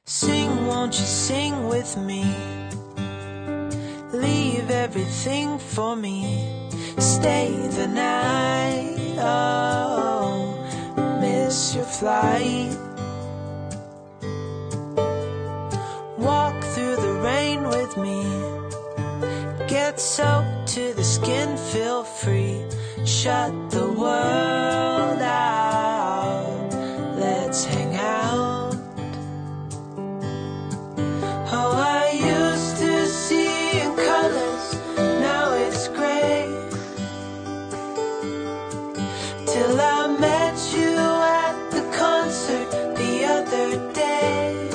Sing, won't you sing with me? Leave everything for me. Stay the night, oh, miss your flight. Walk through the rain with me. Get soaked to the skin, feel free. Shut the world out, let's hang out. Oh, I used to see in colors, now it's gray. Till I met you at the concert the other day.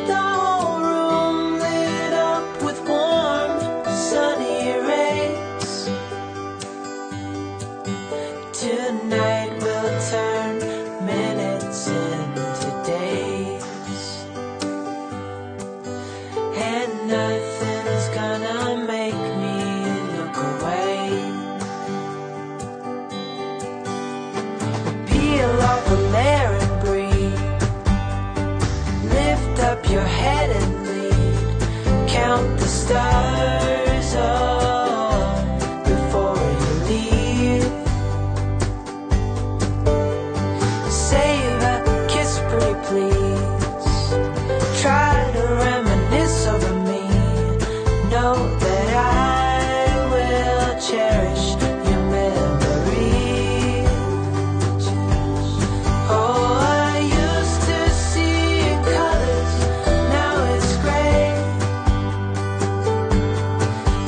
The whole room lit up with warm, sunny rays. Tonight we'll turn minutes into days, and nothing's gonna make me look away. Peel off a layer and breathe. Lift up your head and lead. Count the stars, oh, before you leave. Save a kiss, pretty please. Try to reminisce over me. Know that I will cherish your memory. Oh, I used to see in colors, now it's gray.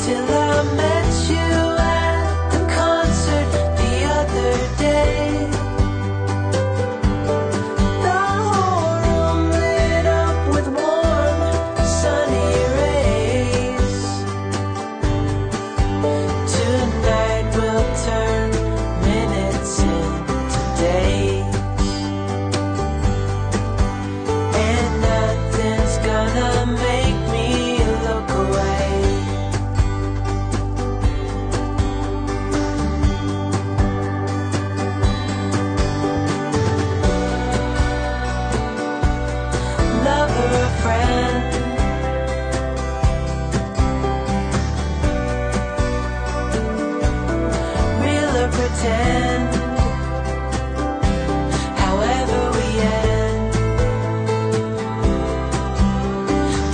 Till I met you at the concert the other day. The whole room lit up with warm, sunny rays. Tonight we'll turn minutes into days, and nothing's gonna make me look away. Lover or friend, real or pretend, however we end.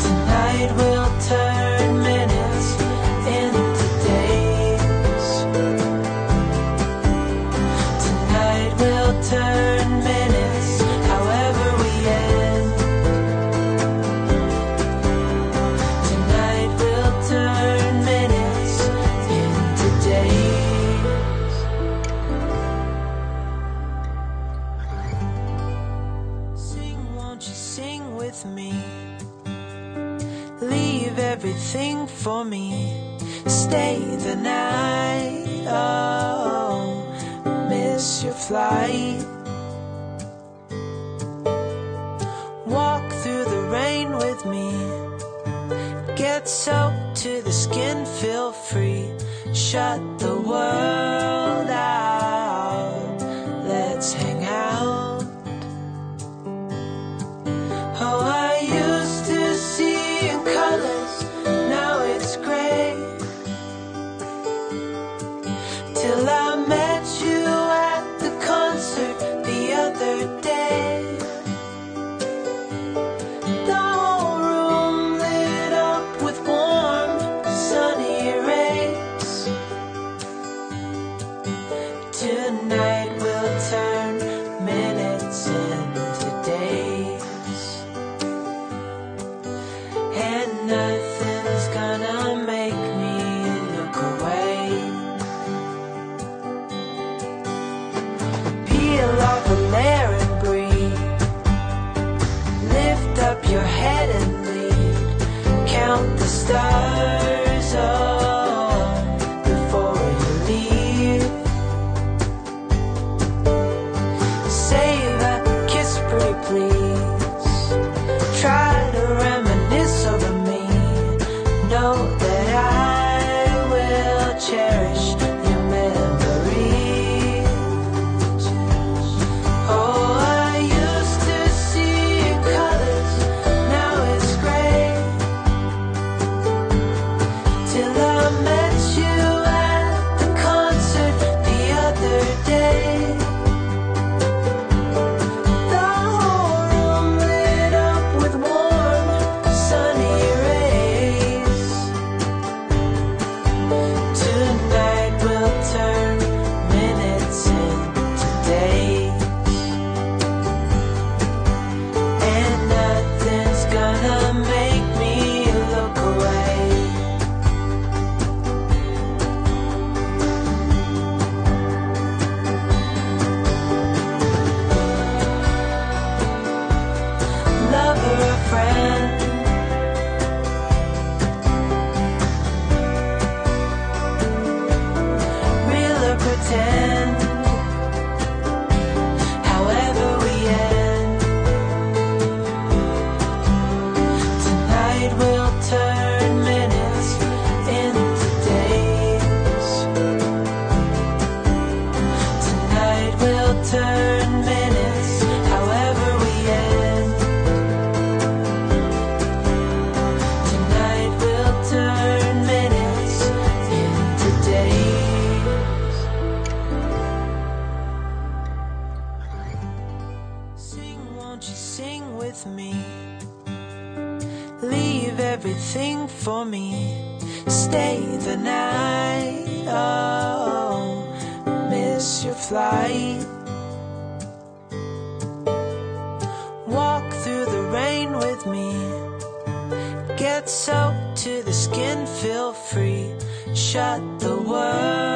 Tonight we'll turn minutes into days. Tonight we'll turn minutes, however we end. Tonight we'll turn minutes into days. Sing, won't you sing with me? Leave everything for me. Stay the night, oh, miss your flight. Walk through the rain with me. Get soaked to the skin, feel free. Shut the world out, let's hang out. Oh, I used to see in colors, now it's gray. Till I met you at the concert the other day. The whole room lit up with warm, sunny rays. Won't you sing with me? Leave everything for me. Stay the night. Oh, miss your flight. Walk through the rain with me. Get soaked to the skin, feel free. Shut the world